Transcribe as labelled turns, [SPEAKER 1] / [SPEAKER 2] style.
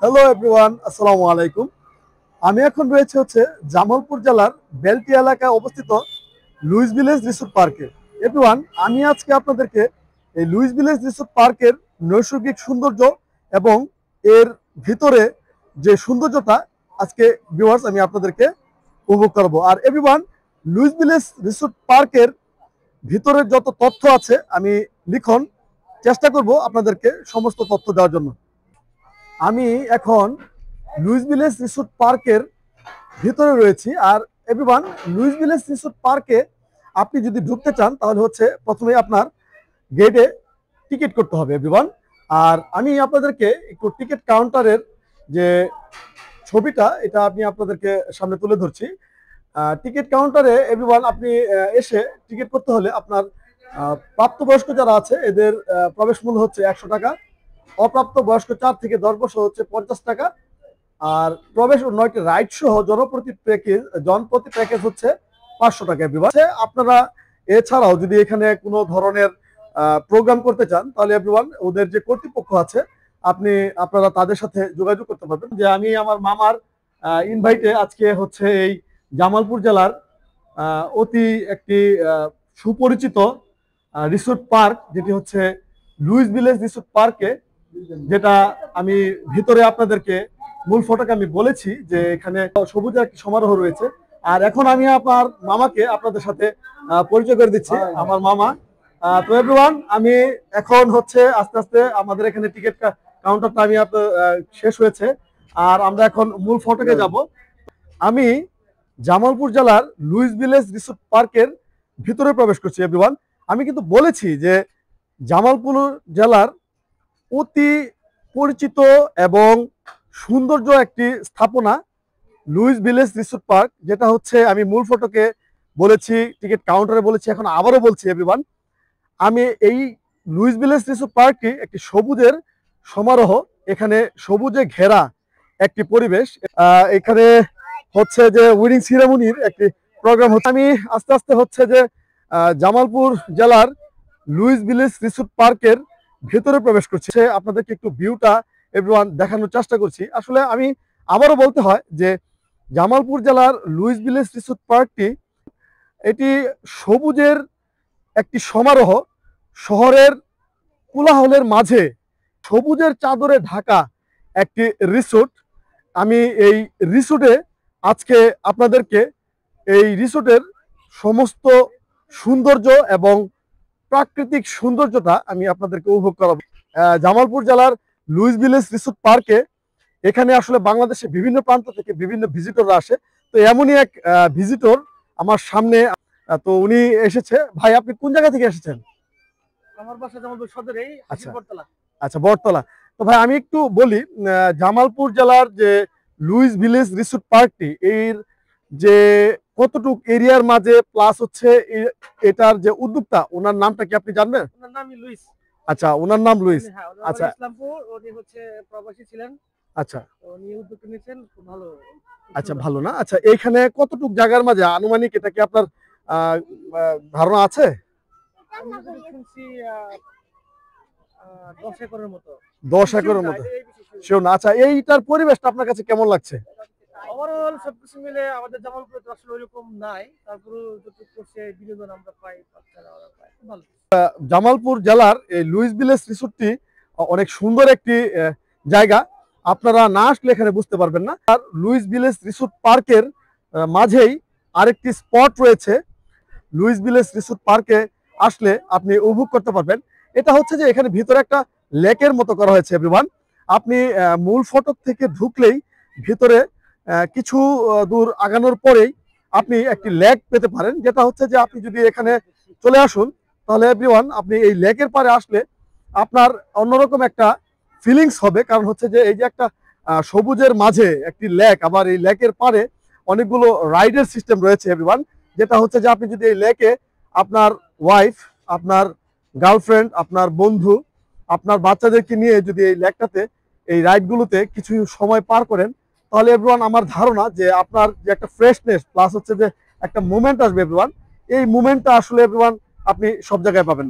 [SPEAKER 1] Hello everyone, আসসালামু আলাইকুম। আমি এখন রয়েছে জামালপুর জেলার বেলটি এলাকায় অবস্থিত লুইস ভিলেজ রিসোর্ট পার্কে। এভরিওয়ান, আমি আজকে আপনাদেরকে এই লুইস ভিলেজ রিসোর্ট পার্কের নৈসর্গিক সৌন্দর্য এবং এর ভিতরে যে সৌন্দর্যটা আজকে ভিউয়ার্স আমি আপনাদেরকে উপভোগ করবো। আর এভরিওয়ান, লুইস ভিলেজ রিসোর্ট পার্কের ভিতরের যত তথ্য আছে আমি লিখন চেষ্টা করব আপনাদেরকে সমস্ত তথ্য দেওয়ার জন্য। আমি এখন লুইস ভিলেজ রিসোর্ট পার্কের ভিতরে রয়েছি। আর এভরিওয়ান, লুইস ভিলেজ রিসোর্ট পার্কে আপনি যদি ঢুকতে চান তাহলে প্রথমে আপনার গেটে টিকিট করতে হবে এভরিওয়ান। আর আমি আপনাদেরকে একটু টিকিট কাউন্টারের যে ছবিটা এটা আমি আপনাদেরকে সামনে তুলে ধরছি। টিকিট কাউন্টারে এভরিওয়ান আপনি এসে টিকিট করতে হলে আপনার প্রাপ্তবয়স্ক যারা আছে এদের প্রবেশ মূল্য হচ্ছে 100 টাকা, অপ্রাপ্ত বয়স্ক 4 থেকে 10 বছর হচ্ছে 50 টাকা। আর প্রবেশ ও 9টি রাইড সহ জনপ্রতি প্যাকেজ হচ্ছে 500 টাকা। আপনারা এছাড়াও যদি এখানে কোনো ধরনের প্রোগ্রাম করতে চান তাহলে এভরিওয়ান ওদের যে কর্তৃপক্ষ আছে আপনারা তাদের সাথে যোগাযোগ করতে পারবেন। যে আমি আমার মামার ইনভাইটে আজকে এই জামালপুর জেলার অতি একটি সুপরিচিত রিসোর্ট পার্ক যেটি হচ্ছে লুইস ভিলেজ রিসোর্ট পার্কে, যেটা আমি ভিতরে আপনাদেরকে মূল ফটোকে আমি বলেছি যে এখানে সবুজের একটি সমারোহ রয়েছে। আর এখন আমি আমার মামাকে আপনাদের সাথে পরিচয় করে দিচ্ছি। আমার মামা। তো এভরিওয়ান, আমি এখন আস্তে আস্তে আমাদের এখানে টিকিট কাউন্টারটা শেষ হয়েছে। আর আমরা এখন মূল ফটোকে যাব। আমি জামালপুর জেলার লুইস ভিলেজ রিসোর্ট পার্কের ভিতরে প্রবেশ করছি এভরিওয়ান। আমি কিন্তু বলেছি যে জামালপুর জেলার অতি পরিচিত এবং সৌন্দর্য একটি স্থাপনা লুইস ভিলেজ রিসোর্ট পার্ক, যেটা আমি মূল ফটোকে বলেছি, টিকিট কাউন্টারে বলেছি, এখন আবারও বলছি এভরিওয়ান। আমি এই লুইস ভিলেজ রিসোর্ট পার্কটি একটি সবুজের সমারোহ। এখানে সবুজে ঘেরা একটি পরিবেশ। এখানে যে উইনিং সিরামনির একটি প্রোগ্রাম হচ্ছে। আমি আস্তে আস্তে যে জামালপুর জেলার লুইস ভিলেজ রিসোর্ট পার্কের ভেতরে প্রবেশ করছি। আপনাদেরকে একটু ভিউটা এভরিওয়ান দেখানোর চেষ্টা করছি। আসলে আমি আবারও বলতে হয় যে জামালপুর জেলার লুইস ভিলেজ রিসোর্ট পার্কটি এটি সবুজের একটি সমারোহ। শহরের কোলাহলের মাঝে সবুজের চাদরে ঢাকা একটি রিসোর্ট। আমি এই রিসোর্টে আজকে আপনাদেরকে এই রিসোর্টের সমস্ত সৌন্দর্য এবং প্রাকৃতিক সৌন্দর্যটা আমি আপনাদেরকে উপভোগ করাবো। জামালপুর জেলার লুইস ভিলেজ রিসোর্ট পার্কে এখানে আসলে বাংলাদেশের বিভিন্ন প্রান্ত থেকে বিভিন্ন ভিজিটররা আসে। তো এমনই এক ভিজিটর আমার সামনে। তো উনি এসেছে। ভাই, আপনি কোন জায়গা থেকে এসেছেন?
[SPEAKER 2] আমার বাসা জামালপুর সদরেই, বটতলা।
[SPEAKER 1] আচ্ছা, বটতলা। তো ভাই আমি একটু বলি, জামালপুর জেলার যে লুইস ভিলেজ রিসোর্ট পার্কটি এর যে কতটুক এরিয়ার মাঝে প্লাস এটার যে উদ্যোক্তা ওনার নামটা কি আপনি জানবেন?
[SPEAKER 2] ওনার নামই লুইস।
[SPEAKER 1] আচ্ছা, ওনার নাম লুইস।
[SPEAKER 2] আচ্ছা, ইসলামপুর। উনি প্রবাসী ছিলেন।
[SPEAKER 1] আচ্ছা,
[SPEAKER 2] উনি উদ্যোগ নিয়েছেন, খুব ভালো।
[SPEAKER 1] আচ্ছা, ভালো না? আচ্ছা, এইখানে কতটুক জায়গার মাঝে আনুমানিক এটা কি আপনার ধারণা আছে?
[SPEAKER 2] আমি শুনছি 10 একরের মতো।
[SPEAKER 1] 10 একরের মতো। আচ্ছা, এইটার পরিবেশটা আপনার কাছে কেমন লাগছে?
[SPEAKER 2] ওভারঅল সবকিছু মিলে আমাদের জামালপুরে তো আসলে ওইরকম নাই, তারপরে যতটুকু করছে বিনোদন আমরা পাই, বাচ্চারা ওরা পায়, ভালো।
[SPEAKER 1] জামালপুর জেলার এই লুইস ভিলেজ রিসোর্টটি অনেক সুন্দর একটি জায়গা। আপনারা না আসলে এখানে বুঝতে পারবেন না। আর লুইস ভিলেজ রিসোর্ট পার্কের মাঝেই আরেকটি স্পট রয়েছে। লুইস ভিলেজ রিসোর্ট পার্কে আসলে আপনি উপভোগ করতে পারবেন। এটা যে এখানে ভিতরে একটা লেকের মতো করা হয়েছে এভরিওয়ান। আপনি মূল ফটক থেকে ঢুকলেই ভিতরে কিছু দূর আগানোর পরেই আপনি একটি লেক পেতে পারেন, যেটা যে আপনি যদি এখানে চলে আসুন তাহলে এভরিওয়ান আপনি এই লেকের পারে আসলে আপনার অন্যরকম একটা ফিলিংস হবে। কারণ যে এই যে একটা সবুজের মাঝে একটি লেক, আবার এই লেকের পারে অনেকগুলো রাইডের সিস্টেম রয়েছে এভরিওয়ান। যেটা যে আপনি যদি এই লেকে আপনার ওয়াইফ, আপনার গার্লফ্রেন্ড, আপনার বন্ধু, আপনার বাচ্চাদেরকে নিয়ে যদি এই লেকটাতে এই রাইডগুলোতে কিছু সময় পার করেন তাহলে এভরিওয়ান আমার ধারণা যে আপনার যে একটা ফ্রেশনেস প্লাস যে একটা মুভমেন্ট আসবে এভরিওয়ান, এই মুভমেন্টটা আসলে এভরিওয়ান আপনি সব জায়গায় পাবেন।